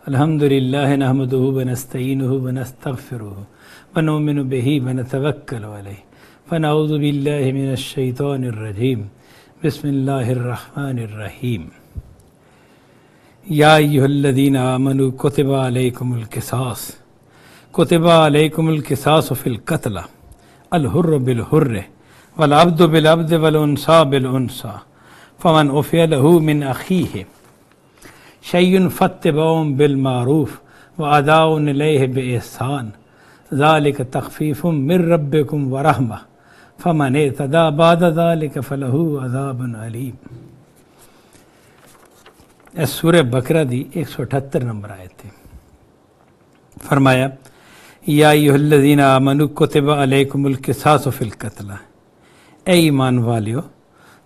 अल्हम्दुलिल्लाह नहमदुहु व नस्तईनुहु व नस्तगफिरुहु व नुमिनु बिही व नतवक्कलु अलैहि व नऊज़ु बिल्लाहि मिनश शैतानिर रजीम बिस्मिल्लाहिर रहमानिर रहीम। या अय्युहल्लज़ीना आमनू कुतिबा अलैकुमुल क़िसास फ़िल क़त्ल अल हुर्र बिल हुर्र वल अब्दु बिल अब्द वल उन्सा बिल उन्सा फमन उफ़िया लहू मिन अख़ीहि शैउन फ़त्तिबाउन बिल मारूफ़ व अदाउन इलैहि बिइहसान ज़ालिक तख़फ़ीफ़ुम मिर रब्बिकुम व रहमह फमन इतदा बाद ज़ालिक फ़लहू अज़ाबुन अलीम। इस सूरह बकरा दी 178 नंबर आयत है। फरमाया या अय्युहल्लज़ीना आमनू कुतिबा अलैकुमुल क़िसासु फ़िल क़त्ल, ऐ ईमान वालियो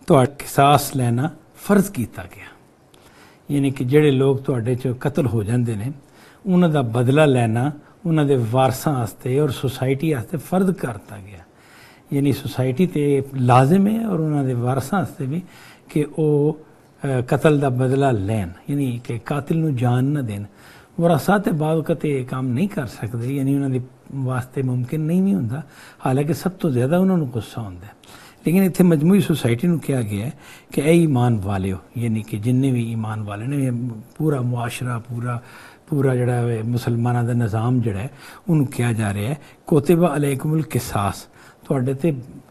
तुहाड़ा किसास लेना फ़र्ज़ कीता गया, यानी कि ਜਿਹੜੇ ਲੋਕ ਤੁਹਾਡੇ ਚੋਂ ਕਤਲ ਹੋ ਜਾਂਦੇ ਨੇ ਉਹਨਾਂ ਦਾ ਬਦਲਾ ਲੈਣਾ ਉਹਨਾਂ ਦੇ ਵਾਰਸਾਂ ਵਾਸਤੇ ਔਰ ਸੁਸਾਇਟੀ ਵਾਸਤੇ ਫਰਜ਼ ਕਰਤਾ ਗਿਆ। यानी सोसाइटी ते लाजिम है और उन्होंने वारसां वास्ते भी कि वो कतल का बदला लैन, यानी कि कातिल नूं जान न देन। वारसा ते बाद कते काम नहीं कर सकते, यानी उन्होंने वास्ते मुमकिन नहीं भी होंदा, हालांकि सब तो ज़्यादा उन्होंने गुस्सा होंदा है। लेकिन इत्थे मजमूई सोसाइटी नूं कहा गया है कि ऐ ईमान वालियो, यानी कि जिन्ने भी ईमान वाले ने पूरा मुआशरा पूरा जड़ा मुसलमानों का निज़ाम जड़ा है उन्होंने कहा जा रहा है कुतिबा अलैकुमुल क़िसास, तुहाडे ते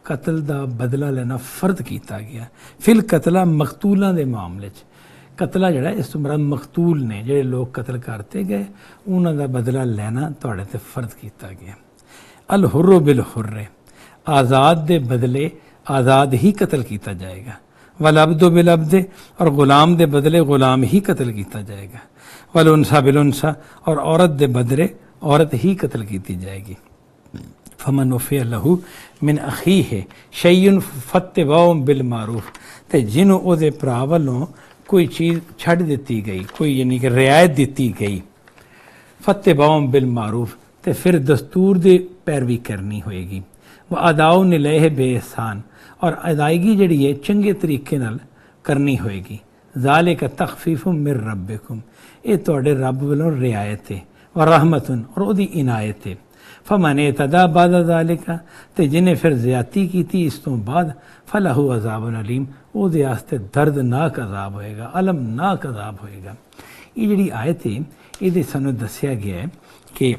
कतल का बदला लेना फर्द किया गया। फिल कतला मकतूलों के मामले कतला जड़ा इस तो मरा मकतूल ने जोड़े लोग कतल करते गए उन्हों का बदला लेना तुहाडे ते फर्द किया गया। अल हुर्रो बिल हुर्रे, आज़ाद दे बदले आज़ाद ही कतल किया जाएगा। वल अब्दो बिल अब्दे, और गुलाम दे बदले गुलाम ही कतल किया जाएगा। वल उनसा बिल उनसा, और औरत दे बदले औरत ही कतल की जाएगी। फमन उफ़िया लहू मिन अख़ीहि शैउन फ़त्तिबाउन बिल मारूफ़, ते जिन्हों उहदे भरा वालों कोई चीज़ छड्ड दिती गई, कोई यानी कि रियायत दिती गई, फ़त्तिबाउन बिल मारूफ़, ते फिर दस्तूर दी पैरवी करनी होएगी। व अदाउन इलैहि बेइहसान, और अदायगी जड़ी है चंगे तरीके नाल करनी होएगी। ज़ालिका तख़फ़ीफ़ुम मिर रब्बिकुम, ये तुहाडे रब वालों रियायत है। व रहमतुन, और उहदी इनायत है। फमन इतदा बाद ज़ालिका, ते जिन्हें फिर ज़्यादती की थी इस तो बाद, फलहू अज़ाबुन अलीम, उहदे वास्ते दर्दनाक अज़ाब होएगा, अलमनाक अज़ाब होएगा। ये जिहड़ी आयत है इहदे सानू दस्सिया गया है कि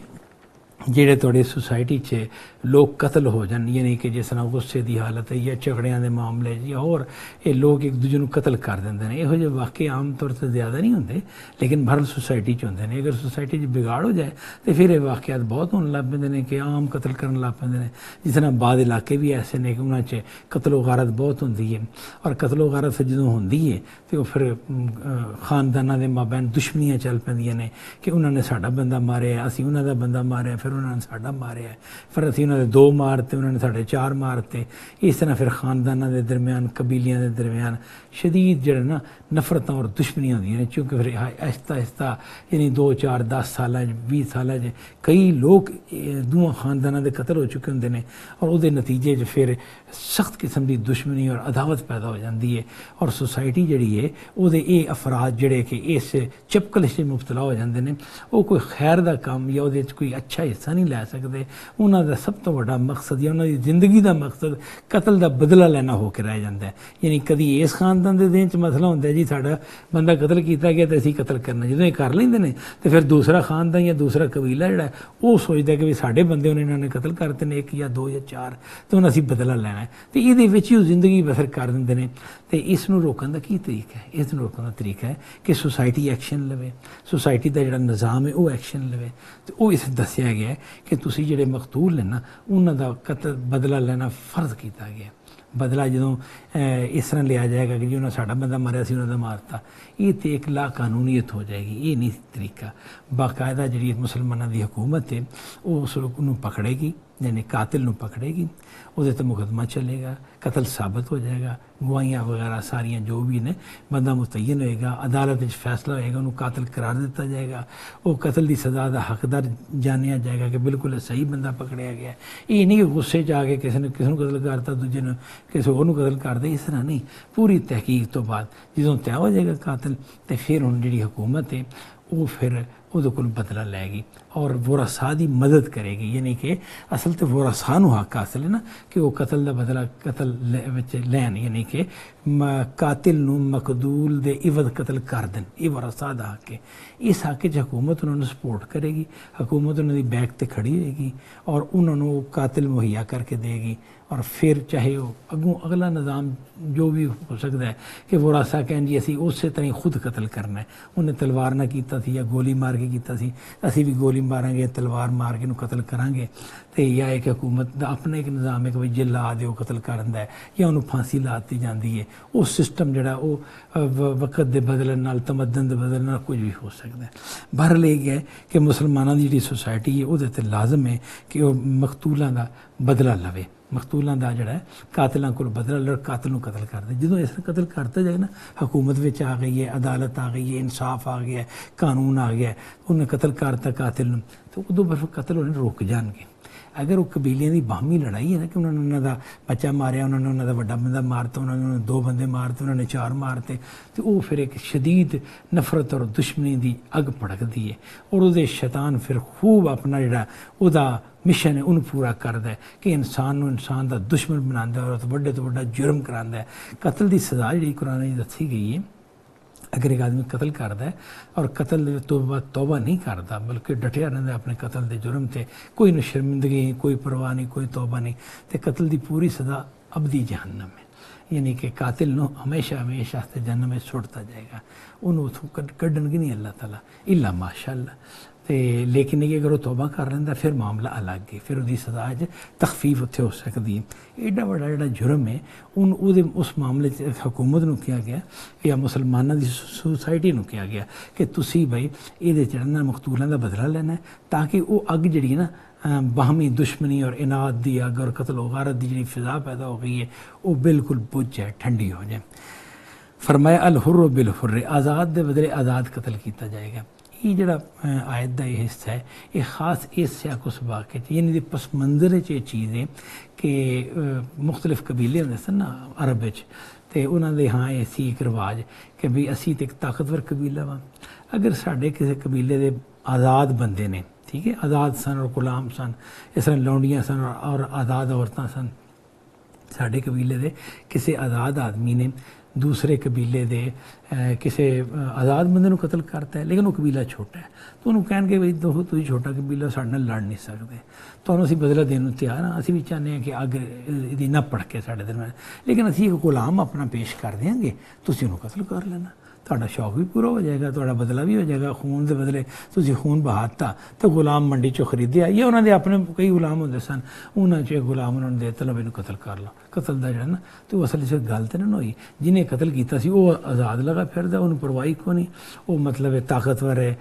ਜਿਹੜੇ ਤੁਹਾਡੇ सोसाइटी च लोग कतल हो जान, यानी कि जिस तरह गुस्से की हालत है या झगड़ियां के मामले या होर ये लोग एक दूजे को कतल कर देंगे ने, इहो ਜਿਹੇ वाकई आम तौर पर ज़्यादा नहीं होंगे लेकिन भरल सोसाइटी च होंगे ने। अगर सोसाइटी च बिगाड़ हो जाए तो फिर ये वाक़यात बहुत होने लग पैंदे ने कि आम कतल करन लग पैंदे ने। जिस तरह बाद इलाके भी ऐसे ने कि उन्हां च कतलो गारत बहुत होंदी है, और कतलो गारत फिर जो होंदी है तो फिर खानदाना के माबैन दुश्मनियां चल पैंदियां ने कि उन्होंने साडा बंदा मारिया, असीं उन्हां दा बंदा मारिया, फिर उन्होंने साडा मारिया, फिर असीं उन्हां दे 2 मारते, उन्होंने साढ़े 4 मारते। इस तरह फिर खानदाना के दरम्यान कबीलियां के दरम्यान शदीद जड़े ना नफरत और दुश्मनियां होंदियां ने, क्योंकि फिर आहिस्ता आहिस्ता यानी 2 4 10 साल 20 साल कई लोग दोवां खानदाना के कतल हो चुके होंगे ने, और उहदे नतीजे फिर सख्त किस्म की दुश्मनी और अदावत पैदा हो जाती है। और सोसाइटी जिहड़ी है उहदे ये अफराद जिहड़े कि इस चपकलिश में मुबतला हो जाते हैं, वो कोई खैर का काम या उहदे कोई अच्छा हिस्सा नहीं लै सकते। उन्हों का सब तो बड़ा मकसद या उन्होंने जिंदगी का मकसद कतल का बदला लेना हो के रह जाता है। यानी कभी इस खानदान के दिन च मसला होंदा है जी साडा बंदा कतल किया गया तो असीं कतल करना, जो कर लेंदे ने तो फिर दूसरा खानदान या दूसरा कबीला जिहड़ा वो सोचता है कि भी साडे बंदे उन्होंने कतल करते हैं 1 या 2 या 4 तो हुण असीं बदला लेना है, तो ये विच ही जिंदगी बसर कर देंदे ने। तो इसनूं रोकण दा की तरीका है? इस रोकण का तरीका है कि सोसाइटी एक्शन लवे, सोसाइटी का जिहड़ा निज़ाम है वो एक्शन लवे। तो वो इस दस्सिया गया है कि तुसीं जिहड़े मकतूल ने ना उन्हां दा कतल बदला लेना फर्ज किया गया। बदला जो इस तरह लिया जाएगा कि जी उन्हें साडा बंदा मारिया सी उन्होंने मारता, ये तो एक ला कानूनीयत हो जाएगी। ये नहीं तरीका। बाकायदा जी मुसलमानों की हुकूमत है वो उस पकड़ेगी यानी कातिल नूं पकड़ेगी, ਉਹਦੇ ਤੇ मुकदमा चलेगा, कतल साबित हो जाएगा, गवाहियाँ वगैरह सारियाँ जो भी ने बंदा मुतयन होएगा, अदालत में फैसला होएगा, उन्होंने कातिल करार दिता जाएगा, वो कतल की सज़ा का हकदार जानिया जाएगा कि बिल्कुल सही बंदा पकड़िया गया। ये नहीं कि गुस्से च आके किसी ने कतल करता, दूजे ने किसी होर कतल कर दे, इस तरह नहीं। पूरी तहकीक तो बाद जो तय हो जाएगा कातिल, तो फिर हुण जिहड़ी हुकूमत है वो फिर ਉਹਦੇ ਕੋਲ ਬਦਲਾ ਲੈਗੀ ਔਰ ਵਰਾਸਾ ਦੀ ਮਦਦ ਕਰੇਗੀ। ਯਾਨੀ ਕਿ ਅਸਲ ਤੇ ਵਰਾਸਾ ਨੂੰ ਹੱਕ ਹਾਸਲ ਹੈ ਨਾ ਕਿ ਉਹ ਕਤਲ ਦਾ ਬਦਲਾ ਕਤਲ ਵਿੱਚ ਲੈਣ, ਯਾਨੀ ਕਿ ਕਾਤਿਲ ਨੂੰ ਮਕਦੂਲ ਦੇ ਇਵਦ ਕਤਲ ਕਰ ਦੇਣ, ਇਹ ਵਰਾਸਾ ਦਾ ਹੱਕ ਹੈ। ਇਸ ਹੱਕ 'ਚ ਹਕੂਮਤ ਉਹਨਾਂ ਨੂੰ ਸਪੋਰਟ ਕਰੇਗੀ, ਹਕੂਮਤ ਉਹਨਾਂ ਦੀ ਬੈਕ ਤੇ ਖੜੀ ਹੋਏਗੀ ਔਰ ਉਹਨਾਂ ਨੂੰ ਕਾਤਿਲ ਮੁਹੱਈਆ ਕਰਕੇ ਦੇਗੀ। और फिर चाहे वो अगों अगला निज़ाम जो भी हो सकता है कि वरासा कहन जी असी उस तरह खुद कतल करना है, उन्हें तलवार ना किया या गोली मार के किया असी भी गोली मारांगे तलवार मार के कतल करांगे। तो या एक हुकूमत का अपना एक निज़ाम है कि भाई जे ला दे कतल कर दिंदा है या उन्होंने फांसी ला दी जाती है। वो सिस्टम जोड़ा वो वक्त के बदलने नाल तमदन के बदलने नाल कुछ भी हो सकता है। बहरहाल ये है कि मुसलमानों की जी सोसाइटी है वो लाजम है कि वह मकतूलों का बदला लवे, मकतूलों का जोड़ा कातिलों को बदला लड़ कातिल को कतल कर दे। जो इस कतल करता जाए ना, हुकूमत में आ गई है, अदालत आ गई है, इंसाफ आ गया है, कानून आ गया है, उन्हें कतल करता कातिल, तो उदों फिर कतल उन्हें रुक जाएंगे। अगर वो कबीलियां की बाहमी लड़ाई है ना कि उन्होंने उन्होंने बच्चा मारिया, उन्होंने उन्होंने वड्डा बंदा मारता, उन्होंने 2 बंदे मारते, उन्होंने 4 मारते, तो वो फिर एक शदीद नफरत और दुश्मनी की अग भड़कती है और वो शैतान फिर खूब अपना जोड़ा उदा मिशन है उन्हें पूरा करता है कि इंसान को इंसान का दुश्मन बनाता है और वड्डे तो वड्डा जुर्म कराता है। कतल की सज़ा जी कुरान में दसी गई है, अगर एक आदमी कतल करता है और कतल तो बाद तौबा नहीं करता बल्कि डटिया रहता अपने कतल के जुर्म से, कोई न शर्मिंदगी, कोई परवाह नहीं, कोई तौबा नहीं, तो कतल की पूरी सज़ा अबदी जहन्नम है। यानी कि कातिल नो हमेशा हमेशा जहन्नम में सुटता जाएगा, उन्होंने उतों कढ़नगे नहीं अल्लाह ताला इल्ला माशाअल्लाह। तो लेकिन ये अगर वो तौबा कर लेंदा फिर मामला अलग है, फिर उसकी सज़ा तखफीफ उत्थे हो सकती है। एडा बड़ा जोड़ा जुर्म है उस मामले हुकूमत को कहा गया या मुसलमानों की सोसाइटी को कहा गया कि तुसी भाई ये चढ़ना मकतूलों का बदला लेना है ताकि वो अग जी ना बाहमी दुश्मनी और इनाद की अग और कतल वगारत की जी फिजा पैदा हो गई है वो बिल्कुल बुझ जाए, ठंडी हो जाए। फरमाया अल हुर्र बिल हुर्र, आज़ाद के बदले आज़ाद कतल किया जाएगा। ये जड़ा आयत का यह हिस्सा है ये खास इस सियाक सबा के यानी पस मंजर ये चीज़ है कि मुख्तलिफ कबीले होंगे सन ना अरब तो उन्होंने हाँ ऐसी एक रिवाज कि भी असी तो एक ताकतवर कबीला वा, अगर साढ़े किसी कबीले के आज़ाद बंदे ने, ठीक है, आज़ाद सन और गुलाम सन, इस तरह लौंडियाँ सन और आज़ाद औरतां सन, साढ़े कबीले के किसी आज़ाद आदमी ने दूसरे कबीले के किसी आज़ाद बंदे को कतल करता है लेकिन वो कबीला छोटा है तो उन्होंने कहन के भाई तुम छोटा कबीला साढ़े नाल लड़ नहीं सकते, तो असीं बदला देने को तैयार हाँ, असीं भी चाहते हैं कि अग इहदी ना भड़के साढ़े दरम्यान, लेकिन असीं एक गुलाम अपना पेश कर देंगे, तुसीं उहनूं कतल कर लेना, ਤੁਹਾਡਾ शौक भी पूरा हो जाएगा, ਤੁਹਾਡਾ बदला भी हो जाएगा। खून के बदले तुसीं खून बहाता तो गुलाम मंडी चो खरीदया या उन्होंने अपने कई गुलाम होंदे सन, उन्होंने चो गुलाम उन्होंने दे तलो इनू कतल कर लो। कतल का जो ना तो असल च गल तो नहीं हुई, जिन्हें कतल किया वह आज़ाद लगा फिरदा, उन्होंने परवाही को नहीं, वो मतलब ताकतवर है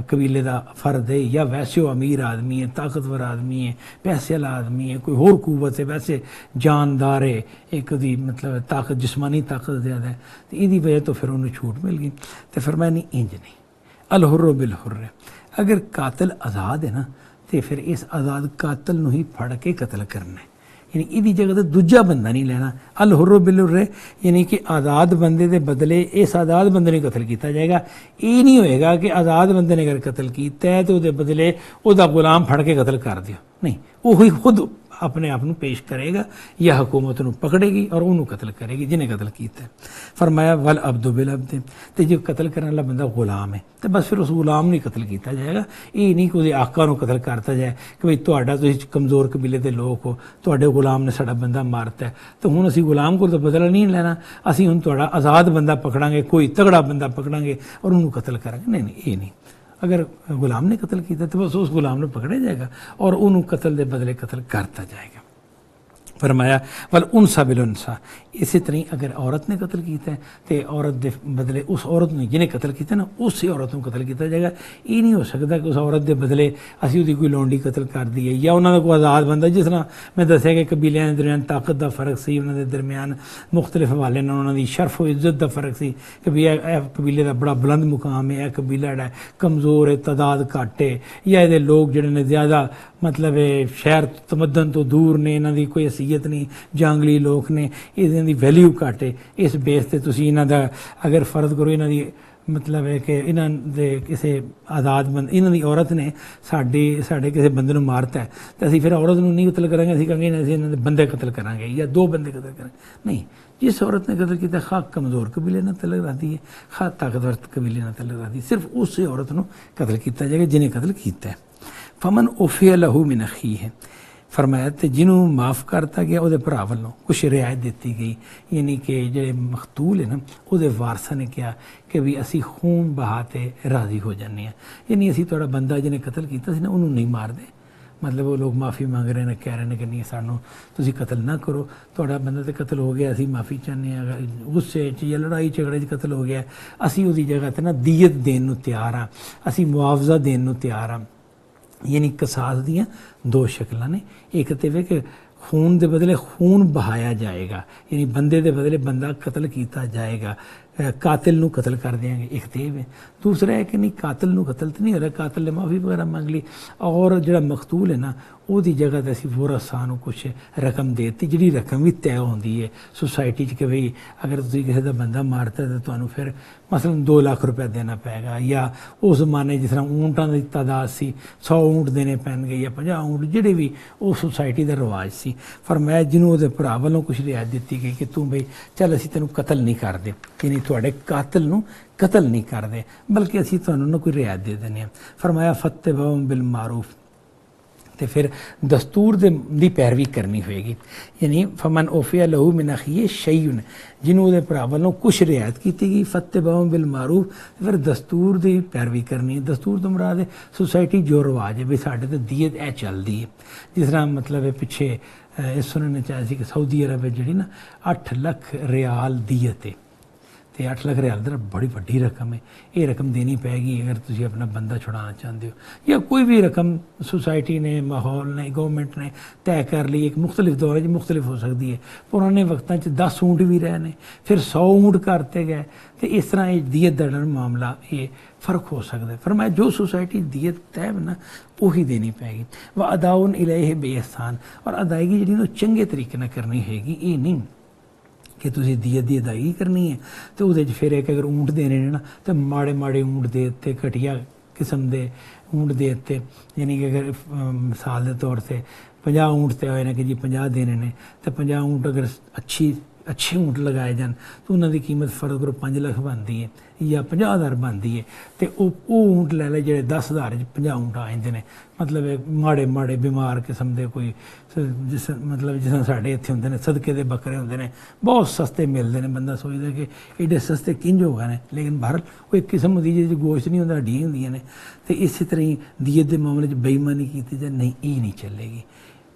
कबीले का फर्द है या वैसे वो अमीर आदमी है, ताकतवर आदमी है, पैसे वाला आदमी है, कोई होर कुवत है, वैसे जानदार है, एक दी मतलब ताकत जिस्मानी ताकत ज़्यादा है, तो इसकी वजह तो फिर उन्हें छूट मिल गई। तो फिर मैं नहीं इंज नहीं अल हुर्र बिल हुर्र, अगर कातिल आज़ाद है ना तो फिर इस आज़ाद कातिल नूं ही फड़ के कतल करना है, यानी इसकी जगह तो दूजा बंदा नहीं लेना। अल हुर्र बिल हुर्र यानी कि आज़ाद बंदे के बदले इस आज़ाद बंदे ने कतल किया जाएगा। ये नहीं होएगा कि आज़ाद बंदे ने अगर कतल किया है तो उसके बदले उसका गुलाम फड़ के कतल कर दियो, नहीं, वही खुद अपने आप को पेश करेगा या हुकूमत को पकड़ेगी और उन्होंने कतल करेगी जिन्हें कतल किया है। फरमाया वल अब्दु बिल अब्द, तो जो कतल करने वाला बंदा गुलाम है तो बस फिर उस गुलाम नहीं कतल किया जाएगा। ये नहीं कि उसके आका को कतल करता जाए कि भाई तुहाडा तुसीं कमज़ोर कबीले के लोग हो, तुहाडे गुलाम ने साडा बंदा मारता है तो हुण असीं गुलाम को तो बदला नहीं लेना, असीं हुण तुहाडा आज़ाद बंदा पकड़ांगे, कोई तगड़ा बंदा पकड़ांगे और उन्होंने कतल करांगे। नहीं नहीं, ये नहीं, अगर गुलाम ने कतल किया तो बस उस गुलाम ने पकड़ा जाएगा और उन्होंने कतल के बदले कतल करता जाएगा। फरमाया वल उनसा बिल उनसा, इसी तरह अगर औरत ने कतल किया तो औरत के बदले उस औरत ने जिन्हें कतल किया ना उस औरत को कतल किया जाएगा। ये नहीं हो सकता कि उस औरत के बदले असी उसकी कोई लौंडी कतल कर दीए या उन्होंने कोई आज़ाद बंदा, जिस तरह मैं दसिया कि कबीलियां के दरमियान ताकत का फर्क सी, उन्होंने दरमियान मुख्तलिफ हवाले ने उन्होंने शर्फ और इज्जत का फर्क सी कि भी कबीले का बड़ा बुलंद मुकाम है, कबीला जोड़ा कमज़ोर है, तादाद घट है, या ये लोग जोड़े ने ज़्यादा मतलब शहर तमदन तो दूर ने, इन्हों की कोई हैसीयत नहीं, जंगली लोग ने, इन्हों की वैल्यू घट है। इस बेस से तुसीं इन्हां दा अगर फर्ज करो इन्हों की मतलब है कि इन्हां दे किसी आज़ाद बंद इन्हां दी औरत ने साढ़े किसी बंदे नूं मारता है तो असीं फिर औरत नूं नहीं कतल करांगे, असीं कहांगे असीं इन्हां दे बंदे कतल करांगे या दो बंदे कतल करांगे। नहीं, जिस औरत ने कतल किया खा कमज़ोर कबीले नाल तलक रखती है, खा ताकतवर कबीले नाल तलक रखती है, सिर्फ उस औरत नूं कतल किया जाएगा जिन्हें कतल किया है। फमन उफिया लहू मिन अखी है, फरमाया तो जिन्हों माफ़ करता गया वो भरा वालों कुछ रियायत दी गई, यानी कि जो मकतूल है ना वो वारसा ने कहा कि भी असी खून बहाते राज़ी हो जाने, यानी असी थोड़ा बंदा जिन्हें कतल किया ना उन्होंने नहीं मार दे, मतलब वो लोग माफ़ी मंग रहे हैं, कह रहे हैं कि नहीं सानू तुसीं कतल ना करो, थोड़ा बंदा तो कतल हो गया, असी माफ़ी चाहते हैं, गुस्से या लड़ाई झगड़े कतल हो गया, असी उसकी जगह पर ना दीयत देन नूं तैयार हाँ, असी मुआवजा देन नूं तैयार हाँ। यानी कसास दियाँ दो शक्लां ने, एक तो वे कि खून के बदले खून बहाया जाएगा, यानी बंदे के बदले बंदा कतल किया जाएगा, कातिल नूं कतल कर देंगे, एक तो है। दूसरा है कि नहीं कातिल नूं कतल तो नहीं हो रहा, कातिल ने माफ़ी वगैरह मंग ली और जो मकतूल है ना उसकी जगह तो असी वारसां नूं कुछ रकम दे दी, जी रकम भी तय होंदी है सोसाइटी कि भाई अगर तुसीं किसी का बंदा मारता तो तुहानूं फिर मसलन 2 लाख रुपया देना पैगा, या उस जमाने जिस तरह ऊँटां की तादाद सी 100 ऊँट देने पैणगे या 50 ऊँट, जिहड़े भी उस सोसाइटी का रिवाज सी। फरमाया जिन्हों उसके भरा वालों कुछ रियायत दी गई कि तू बई चल असीं तैनूं कतल नहीं करदे, यानी तुहाडे कातिल नूं कतल नहीं करदे बल्कि असीं तुहानूं ना कोई रियायत दे देने। फरमाया फत्तबऊं बिल मारूफ, तो फिर दस्तूर दी पैरवी करनी होएगी, यानी फमन ओफिया लहू मिन अखीही शैउन, जिन्हों उसके भरा वालों कुछ रियायत की गई, फत्तबऊं बिल मारूफ, फिर दस्तूर की पैरवी करनी है। दस्तूर तो मुराद है सोसाइटी जो रवाज है भी साढ़े तो दीयत ए चलती है, जिस तरह मतलब है पिछे इस सुनने चाहिए कि सऊदी अरब जी ना 8 लाख रियाल दीयत है, तो 8 लाख रियाल तो बड़ी वड्डी रकम है, ये रकम देनी पैगी अगर तुसीं अपना बंदा छुड़ाना चाहते हो, या कोई भी रकम सोसाइटी ने माहौल ने गवर्नमेंट ने तय कर ली। एक मुख्तलिफ दौर है मुख्तलिफ हो सकती है, पुराने वक्तों 10 ऊँट भी रहे ने, फिर 100 ऊँट करते गए, तो इस तरह दीयत का मामला ये फ़र्क हो सकता है। फरमाया जो सोसाइटी दीयत तय ना वही देनी पैगी। व अदाउन इलैहि बेहसान, और अदायगी जी चंगे तरीके नाल करनी हैगी, ये नहीं कि तुसीं दीयत दी अदायगी करनी है तो वो फिर एक अगर ऊँट देने ने ना तो माड़े माड़े ऊँट दे दिते, घटिया किस्म के ऊँट दे दिते, यानी कि अगर मिसाल के तौर पर 50 ऊँट तय होए ने कि जी 50 देने ने, तो 50 ऊँट अगर अच्छे ऊँट लगाए जान तो उन्होंने कीमत फर्ज करो 5 लाख बनती है या 50,000 बनती है, तो वो ऊँट लै लै जो 10,000 50 ऊँट आ जाते हैं, मतलब माड़े माड़े बीमार किस्म के कोई जिस मतलब जिस तरह साढ़े इत्थे होंदे ने सदके दे बकरे होंदे ने बहुत सस्ते मिलते हैं, बंदा सोचता कि एडे सस्ते किंज हो गए ने, लेकिन बहरहाल वो एक किस्म होंदी जिस गोश्त नहीं होंदा हड्डियां होंदियां ने। तो इस तरह ही दीयत के मामले बेईमानी की जाए नहीं, ये नहीं चलेगी,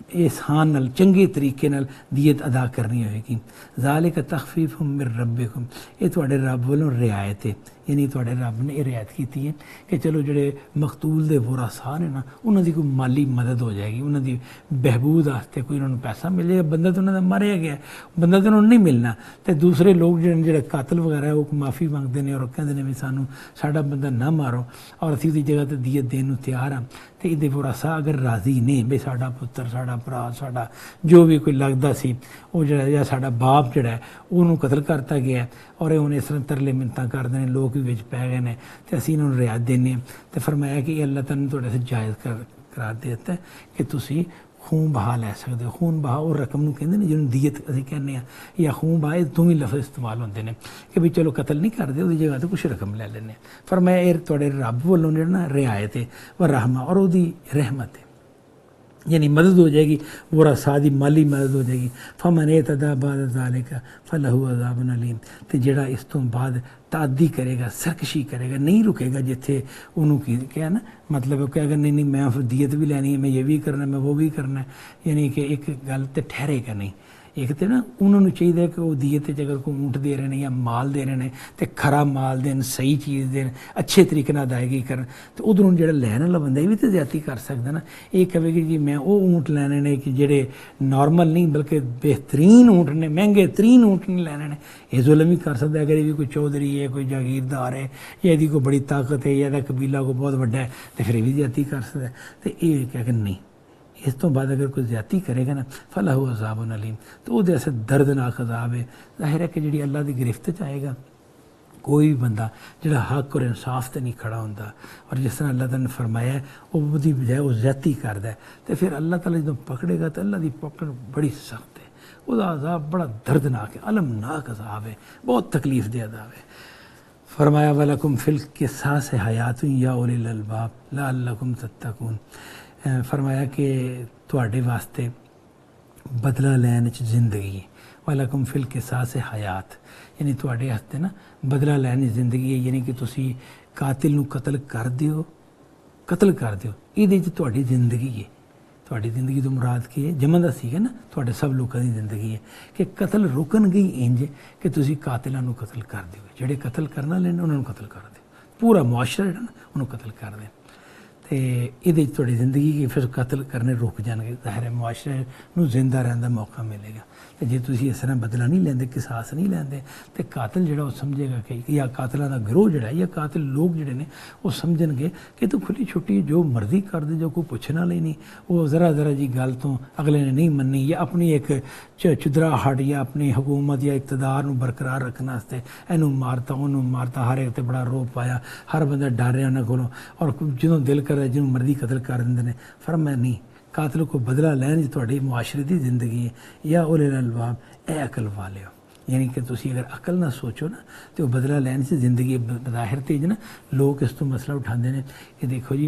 एहसान नाल चंगे तरीके नाल दीयत अदा करनी होएगी। ज़ालिका तख़फ़ीफ़ुम मिर रब्बिकुम, ये तुहाडे रब वालों रियायत है, यानी तुहाडे रब ने रियायत की है कि चलो जोड़े मकतूल दे वारसा ने ना उन्होंने कोई माली मदद हो जाएगी, उन्होंने बहबूद वास्ते कोई उन्होंने पैसा मिल जाएगा, बंदा तो उन्होंने मारिया गया, बंदा तो उन्होंने नहीं मिलना। तो दूसरे लोग जो कातल वगैरह है वो माफ़ी मंगते हैं और कहते हैं भी सानू साडा बंदा ना मारो और असीं उसदी जगह तो दीयत देने नूं तैयार हाँ। तो ये वारसा अगर राज़ी ने भी साडा पुत्र साडा भरा साडा जो भी कोई लगता सी वो जो साडा बाप जोड़ा है उन्होंने कतल करता गया और ये उन्हें इस तरह तरले मिन्नतां करते हैं, लोग भी विच पै गए हैं, तो असीं इन्होंने रियायत देने। तो फरमाया कि अल्लाह तआला तुहाडे से जायज़ करा देता है कि तुसीं खून बहा लै सकते हो। खून बहा और रकम नूं कहंदे ने जिन्होंने दीयत असीं कहने या खून बहा, ये दोवें लफ्ज़ इस्तेमाल होंदे ने कि भी चलो कतल नहीं करते उसकी जगह तो कुछ रकम लै लैने। फरमाया ये तुहाडे रब वालों जेहड़ा ना रियायत है व रहमा और उसदी रहमत है। यानी मदद हो जाएगी, वो सादी माली मदद हो जाएगी। फमन तदा बाद ज़ालिका फलहु अज़ाबुन अलीम। तो जिहड़ा इस तो बाद तादी करेगा, सरकशी करेगा, नहीं रुकेगा जिथे उन्होंने की क्या ना, मतलब कि अगर नहीं नहीं मैं फिर दीयत भी लैनी है, मैं ये भी करना, मैं वो भी करना है, यानी कि एक गल तो ठहरेगा नहीं। एक तो ना उन्होंने चाहिए कि वो दीयत अगर कोई ऊँट दे रहे हैं या माल दे रहे हैं तो खरा माल देन, सही चीज़ देन, अच्छे तरीके नाल अदायगी करन। तो उधरों जो लैन वाला बंदा ये भी तो ज्यादती कर सकता ना। ये कहे कि जी मैं वो ऊँट लैने ने कि जेड़े नॉर्मल नहीं बल्कि बेहतरीन ऊँट ने, महंगे तरीन ऊँट ने लैने ने, ये जुल्म भी कर सकता है। अगर ये भी कोई चौधरी है, कोई जागीरदार है, या यदि कोई बड़ी ताकत है, या कबीला को बहुत बड़ा है, तो फिर भी ज्यादती कर सकता है। तो ये क्या कि नहीं, इस तो बाद अगर कोई ज्यादती करेगा ना फलहु अज़ाबुन अलीम, तो वो ऐसे दर्दनाक अज़ाब है। जाहिर है कि जी अल्लाह की गिरफ्त च आएगा कोई भी बंदा जो हक और इंसाफ से नहीं खड़ा होंदा, और जिस तरह अल्लाह ताला ने फरमाया है उसकी बजाय वो ज्यादती करता है, तो फिर अल्लाह ताला जो पकड़ेगा तो अल्लाह की पकड़ बड़ी सख्त है, उसका अज़ाब बड़ा दर्दनाक है, अलमनाक अज़ाब है, बहुत तकलीफ दे अज़ाब है। फरमाया वलकुम फिल क़िसास हयातुन या उलिल अलबाब लअल्लकुम तत्तकून। फरमाया कि तुहाडे वास्ते बदला लैन च जिंदगी है, वलकुम फिल क़िसास हयात, यानी तुहाडे वास्ते ना बदला लैन जिंदगी है, यानी कि तुसी कातिल नूं कतल कर दिओ, इहदे च तुहाडी जिंदगी है। तुहाडी जिंदगी तो मुराद की है, जमन दा सीगा ना तुहाडे सब लोगों की जिंदगी है कि कतल रुकन गई इंज कि तुसी कातिलां नूं कतल कर दिओ, जिहड़े कतल करना लेने उन्हां नूं कतल कर दिओ, पूरा मुआशरा जिहड़ा ना उन्होंने कतल कर दें। तो ये थोड़ी जिंदगी की फिर कतल करने रुक जाएंगे, जाहिर है मुआशरे में जिंदा रहने का मौका मिलेगा। तो जे तुम इस तरह बदला नहीं लेंदे, किसास नहीं लेंदे, तो कातिल जो समझेगा कि या कातिलों का गिरोह जोड़ा या कातिल लोग जोड़े ने वो समझणगे कि तू खुली छुट्टी जो मर्जी कर दे, जो कोई पुछना ही नहीं, वो ज़रा ज़रा जी गल तो अगले ने नहीं मननी, या अपनी एक चुदराहट या अपनी हुकूमत या इकतदार बरकरार रखने वास्ते इनू मारता उन्हों मारता, हर एक बड़ा रोप पाया, हर बंदा डर रहा उन्होंने को, और जो दिल कर जिन्होंने मर्जी कतल कर देंगे। फरमाया नहीं, कातिल को बदला लैन जी थोड़ी मुआशरे की जिंदगी है, या उलिल अलबाब ए अकल वाले हो, यानी कि तुसी अगर अकल ना सोचो ना तो बदला लैन से जिंदगी ज़ाहिर तेज ना लोग इस तो मसला उठाते हैं कि देखो जी,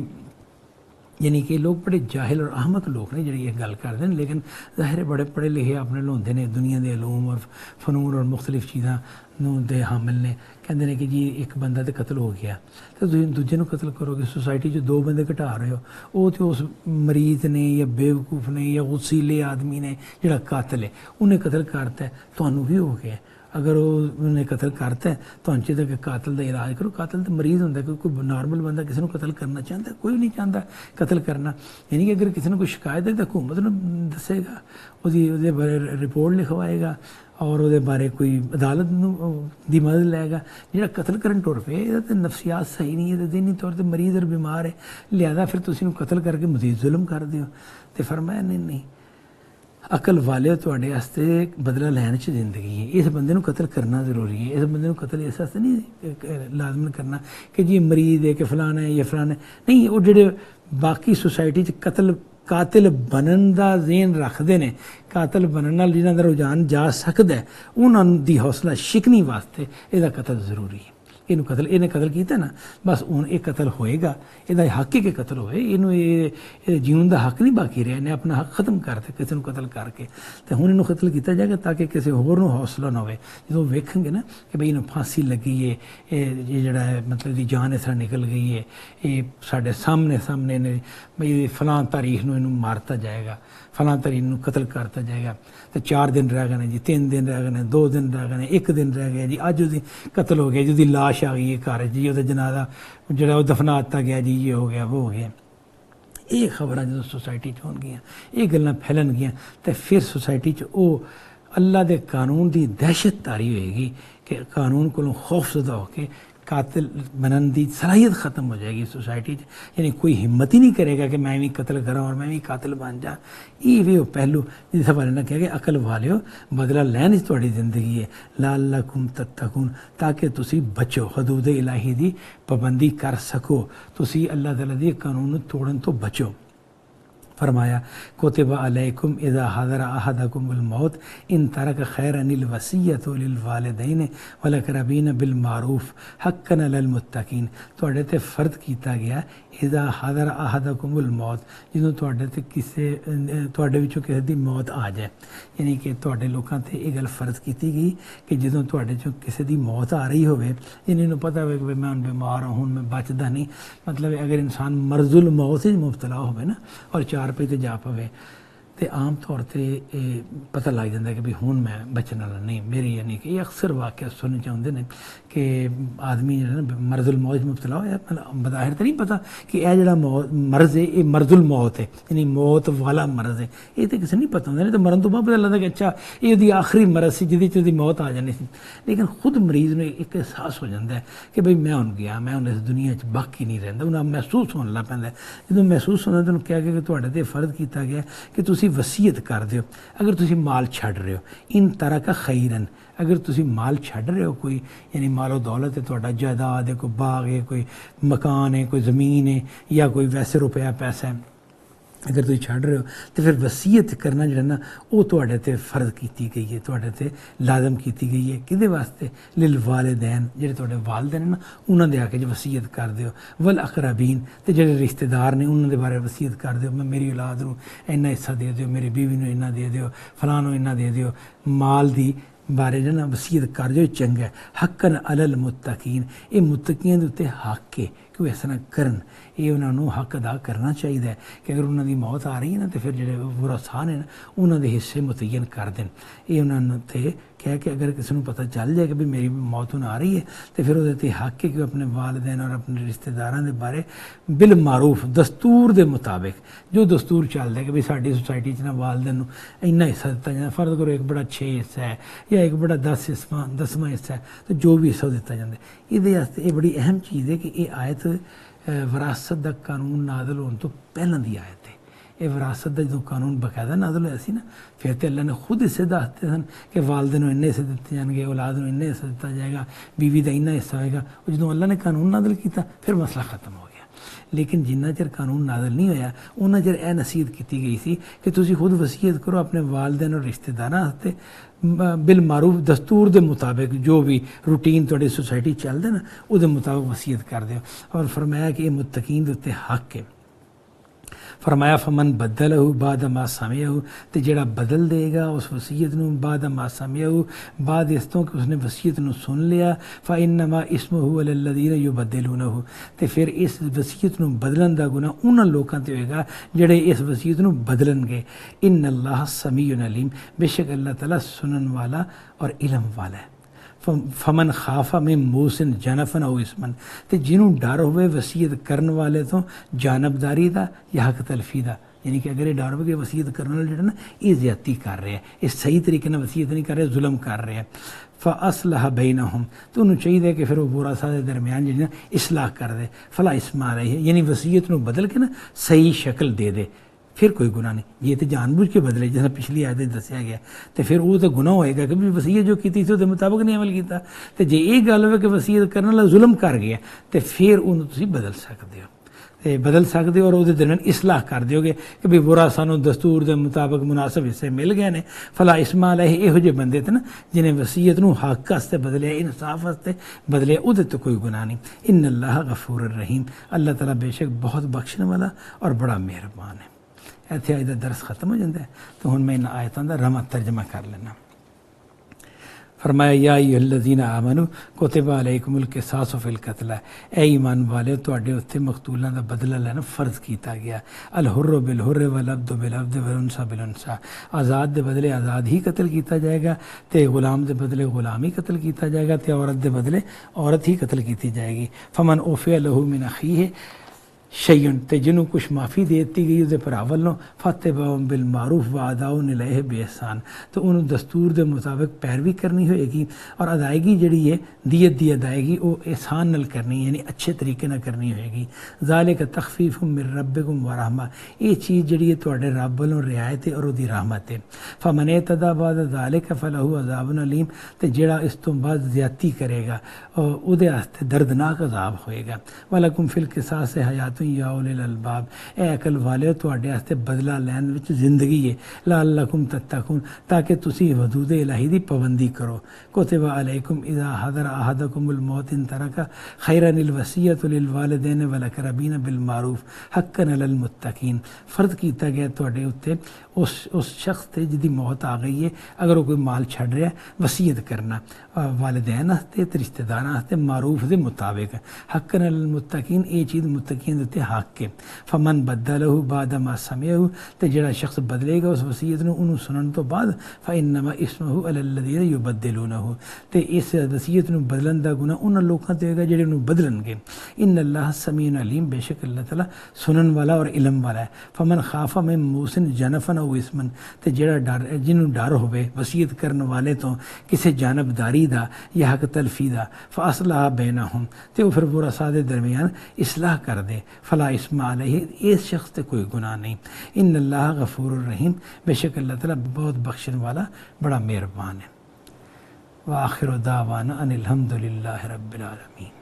यानी कि लोग बड़े जाहिल और अहमक लोग ने जी गल करते हैं, लेकिन ज़ाहिर बड़े पढ़े लिखे अपने लोंदे ने, दुनिया के अलूम और फनून और मुख्तलिफ चीज़ों दे हामिल ने, कहते हैं कि जी एक बंदा तो कतल हो गया तो तुम दूजे कतल करोगे, सोसाइटी जो दो बंदे घटा रहे हो, वो तो उस मरीज ने या बेवकूफ़ ने या उसीले आदमी ने जोड़ा कातिल है उन्हें कतल करता है, तो भी हो गया। अगर उन्हें कतल करता है तो चाहिए कि कातिल का इलाज करो, कातिल तो मरीज़ होंगे, कोई नॉर्मल बंदा किसी को कतल करना चाहता है, कोई नहीं चाहता कतल करना। यानी कि अगर किसी ने कोई शिकायत है तो हुकूमत ने दसेगा, उसके बारे रिपोर्ट लिखवाएगा और वो बारे कोई अदालत की मदद लेगा। जो कतल करन टुर पे तो नफसियात सही नहीं है, तो दीनी तौर पर मरीज़ और बीमार है, लिहाजा फिर तुम कतल करके मजीद जुल्म कर दियो। तो फरमाया नहीं, अकल वाले थोड़े वास्ते बदला लैन च जिंदगी है, इस बंदे को कतल करना जरूरी है। इस बंदे को कतल इस वास्ते नहीं लाजमन करना कि जी मरीज है कि फलाना है या फलाना है, नहीं, वो जो बाकी सोसाइटी कतल कातिल बनन का जेन रखते हैं, कातिल बनने जिन्हों का रुझान जा सकता है, उन्होंने हौसला शिकनी वास्ते यदा कतल जरूरी है। इनू कतल इन्हें कतल किया ना, बस हूँ ये कतल होएगा, यदा हक ही कि कतल होए, इनू ये जीवन का हक नहीं बाकी रहा, इन्हें अपना हक खत्म करते किसी को कतल करके। तो हूँ इनू कतल किया जाएगा ताकि किसी होर हौसला ना हो, जो वेखेंगे ना कि भाई इन्हें फांसी लगी है, ये जड़ा है मतलब की जान इस तरह निकल गई है, ये साढ़े सामने ने भाई फलां तारीख में इनू मारता जाएगा, फलां तारीख में कतल करता जाएगा, तो 4 दिन रह गए जी, 3 दिन रह गए, 2 दिन रह गए, 1 दिन रह गया जी, अज उसकी कतल हो गया जी, उसकी लाश आ गई है घर जी, वो जनाजा जो दफना दिता गया जी, ये हो गया वो हो गया। ये खबर जो सोसाइटी हो गई, ये गल्लां फैलन गई, तो फिर सोसाइटी वो अल्लाह के कानून की दहशतदारी होएगी कि कानून को खौफजदा होकर कातिल बनने की सलाहियत ख़त्म हो जाएगी सोसाइटी। यानी कोई हिम्मत ही नहीं करेगा कि मैं भी कतल करा और मैं भी कातिल बन जा। ये भी वो पहलू जिस हवाले ने कहा कि अकल वाले हो, बदला लैन थोड़ी जिंदगी है, लअल्लकुम तत्तकून, ताकि तुसी बचो, हदूद इलाही की पाबंदी कर सको, तुसी अल्लाह ताला के कानून तोड़न तो बचो। فرمایا کتب علیکم اذا حضر احدکم الموت ان ترک خیرا الوصیۃ للوالدین والاقربین بالمعروف حقا علی المتقین، تواڈے تے فرض کیتا گیا اذا حضر احدکم الموت، جدوں تواڈے وچوں کسی دی موت آ جائے، یعنی کہ تواڈے لوکاں تے یہ گل فرض کیتی گئی کہ جدوں تواڈے چوں کسی دی موت آ رہی ہوے، جنہاں نوں پتہ ہوئے کہ میں ہن بیمار ہوں، میں بچدا نہیں، مطلب اگر انسان مرض الموت وچ مبتلا ہوئے نا اور چار پہ تے جا پوے تو عام طور تے پتہ لگ جاتا ہے کہ بھی ہن میں بچن والا نہیں، میری یعنی کہ یہ اکثر واقعہ سننے چاہتے ہیں کہ آدمی جو ہے نا مرض الموت مبتلا ہوا، بظاہر تو نہیں پتہ کہ یہ جڑا مرض ہے یہ مرض الموت ہے، یعنی موت والا مرض ہے، یہ تو کسی نہیں پتہ ہوتا، نہیں تو مرن تو بعد پتہ لگتا کہ اچھا یہ دی آخری مرض سی جدی موت آ جانی سی، لیکن خود مریض نے ایک احساس ہو جاتا ہے کہ بھئی میں ہن گیا، میں ہن اس دنیا باقی نہیں رہتا، انہیں محسوس ہونے لگ پیندا ہے، جدوں محسوس ہونا تو کیا کہ تواڈے تے فرض کیتا گیا کہ تسی وصیت کر دیو، اگر تسی مال چھڈ رہے ہو ان ترک خیرن، اگر تسی مال چھڈ رہے ہو کوئی یعنی مال و دولت ہے، تہاڈا جائیداد ہے، کوئی باغ ہے، کوئی مکان ہے، کوئی زمین ہے، یا کوئی ویسے روپیہ پیسہ ہے، اگر تسی چھڈ رہے ہو تو پھر وصیت کرنا جڑا نا وہ تواڈے تے فرض کیتی گئی ہے، تواڈے تے لازم کیتی گئی ہے، کدے واسطے للوالدین، جڑے تواڈے والدین ہیں نا انہاں دے حق وصیت کر دیو، والاقربین تے جڑے رشتہ دار نے انہاں دے بارے وصیت کر دیو، میں میری اولاد نوں اینا حصہ دے دیو، میری بیوی نوں اینا دے دیو، فلاں نوں اینا دے دیو، مال دی بارے جو نا وصیت کر جو چنگا ہے، حقاً علی المتقین، یہ متقین دے اوتے حق ہے کہ وہ اس طرح کرن، یہ انہوں نے حق ادا کرنا چاہیے کہ اگر انہوں دی موت آ رہی ہے نا تو پھر جڑے ورثاء نے نا انہوں دے حصے متعین کر دیں، یہ انہوں نے تے کہہ کہ اگر کسی کو پتہ چل جائے کہ بھی میری موت ہونے آ رہی ہے تو پھر وہ تے حق ہے کہ اپنے والدین اور اپنے رشتہ داراں دے بارے بالمعروف دستور دے مطابق جو دستور چلدا ہے کہ بھی ساری سوسائٹی چ نا والدین نوں اینا حصہ دتا جائے، فرض کرو ایک بڑا 6 حصہ ہے یا ایک بڑا 10واں حصہ ہے، تو جو بھی حصہ دتا جاتا ہے، یہ بڑی اہم چیز ہے کہ یہ آیت وراثت دا قانون نازل ہونے تو پہلے دی آیت ہے، یہ وراثت دا جو قانون باقاعدہ نازل ہوا سی نا پھر تو اللہ نے خود حصے دستے سن کہ والدین نوں اتنے حصے دیتے جان گے، اولاد نوں اتنے حصہ دتا جائے گا، بیوی دا اتنا حصہ ہوئے گا، اور جدوں اللہ نے قانون نازل کیتا پھر مسئلہ ختم ہو گیا۔ لیکن جنہ چر قانون نازل نہیں ہویا انہاں چر اے نصیحت کیتی گئی سی کہ تسی خود وصیت کرو اپنے والدین اور رشتہ داراں واسطے بالمعروف دستور دے مطابق، جو بھی روٹین تھوڑی سوسائٹی چلدا نا او دے مطابق وصیت کر دیو، اور فرمایا کہ یہ متقین دے اوتے حق ہے۔ فرمایا فمن بدلہ بعد ما سمعہ، تے جڑا بدل دے گا اس وصیت نو بعد ما سمعہ، بعد اس تو کہ اس نے وصیت نو سن لیا، فانما اسمہ علی الذین یبدلونہ، تے پھر اس وصیت نو بدلن دا گناہ انہاں لوکاں تے ہوئے گا جڑے اس وصیت نو بدلن گے۔ ان اللہ سمیع علیم، بے شک اللہ تعالیٰ سنن والا اور علم والا ہے۔ فمن خاف من موسن جنفن او اسمن، تے جنوں ڈر ہوئے وصیت کرن والے تو جانبداری دا یا حق تلفی دا، یعنی کہ اگر یہ ڈر ہوئے کہ وصیت کرنے والے جڑا نا یہ زیادتی کر رہے ہیں، یہ صحیح طریقے نہ وصیت نہیں کر رہے، ظلم کر رہے ہیں، فاصلح بینہم، تو انہوں چاہیے کہ پھر وہ برا سا درمیان جڑی نا اصلاح کر دے، فلا اسم علیہ، یعنی وصیت نو بدل کے نا صحیح شکل دے دے، پھر کوئی گناہ نہیں۔ یہ تو جان بوجھ کے بدلے جیسا پچھلی آیت دسیا گیا، تو پھر وہ تو گناہ ہوئے گا کہ وصیت جو کی تھی اس مطابق نہیں عمل کیتا، تو جے یہ گل ہوئے کہ وصیت کرنے والا ظلم کر گیا تو پھر انہوں تسی بدل سکتے ہو، بدل سکتے ہو، اور وہ درمیان اصلاح کر دیو گے کہ بھی برا سانو دستور دے مطابق مناسب حصے مل گئے نے، فلا اسم علیہ، یہو جے بندے تھے نا جنہیں وصیت نو حق واسطے بدلیا، انصاف واسطے بدلیا، وہ تو کوئی گناہ نہیں۔ ان اللہ غفور الرحیم، اللہ تعالیٰ بے شک بہت بخشنے والا اور بڑا مہربان ہے۔ ایتھے آج دا درس ختم ہو جاتا ہے، تو ہن میں ان آیتاں دا رواں ترجمہ کر لینا۔ فرمایا یا ایھا الذین آمنوا کتب علیکم القصاص فی القتلى، اے ایمان والے تواڈے اتنے مقتولاں دا بدلہ لینا فرض کیتا گیا، الحر بالحر والعبد بالعبد والانثى بالانثى، آزاد دے بدلے آزاد ہی قتل کیتا جائے گا، تے غلام دے بدلے غلام ہی قتل کیتا جائے گا، تے عورت دے بدلے عورت ہی قتل کیتی جائے گی۔ فمن عفی لہ من اخیہ شیئن، تے جنوں کچھ معافی دیتی گئی اس پر اولوں فاتباع بالمعروف واداء الیہ باحسان، تو انہوں دستور دے مطابق پیروی کرنی ہوئے گی، اور ادائیگی جڑی ہے دیت دی ادائیگی وہ احسان نال کرنی، یعنی اچھے طریقے نال کرنی ہوئے گی۔ ذالک تخفیف من ربکم ورحمہ، یہ چیز جڑی ہے تواڈے رب والوں رعایت ہے اور دی رحمت ہے۔ فمن اعتدی بعد ذالک فلہ عذاب علیم، تے جڑا اس تو بعد زیادتی کرے گا او دے واسطے دردناک عذاب ہوئے گا۔ ولکم فی القصاص حیات، یا اولی الالباب، اے عقل والے تواڈے واسطے بدلہ لین وچ زندگی ہے، لعلکم تتقون، تاکہ تسی حدود الہی دی پابندی کرو۔ کتب علیکم اذا حضر احدکم الموت ان ترک خیرا الوصیۃ للوالدین والاقربین بالمعروف حقا علی المتقین، فرض کیتا گیا تواڈے اوتے اس شخص تے جدی موت آ گئی ہے، اگر وہ کوئی مال چھڑ رہا ہے، وصیت کرنا والدین واسطے تے رشتہ داراں واسطے معروف دے مطابق، حقا علی المتقین، یہ چیز متقین دے حق ہے۔ فمن بدلہ بعد ما سمعہ، تے جڑا شخص بدلے گا اس وصیت نو انہوں سنن تو بعد، فانما اسمہ علی الذین یبدلونہ، تے اس وصیت نو بدلن دا گناہ انہاں لوکاں تے ہوگا جڑے انہوں بدلن گے۔ ان اللہ سمیع علیم، بے شک اللہ تعالیٰ سنن والا اور علم والا ہے۔ فمن خاف من موسن جنفن او اسمن، تے جڑا جنوں ڈر ہوئے وصیت کرن والے تو کسی جانبداری دا یا حق تلفی دا، فاصلح بینہم، تے وہ پھر ورثاء دے درمیان اصلاح کر دے، فلا اسم علیہ، اس شخص تے کوئی گناہ نہیں۔ ان اللہ غفور الرحیم، بے شک اللہ تعالیٰ بہت بخشن والا بڑا مہربان ہے۔ وآخر دعوانا ان الحمد للہ رب العالمین۔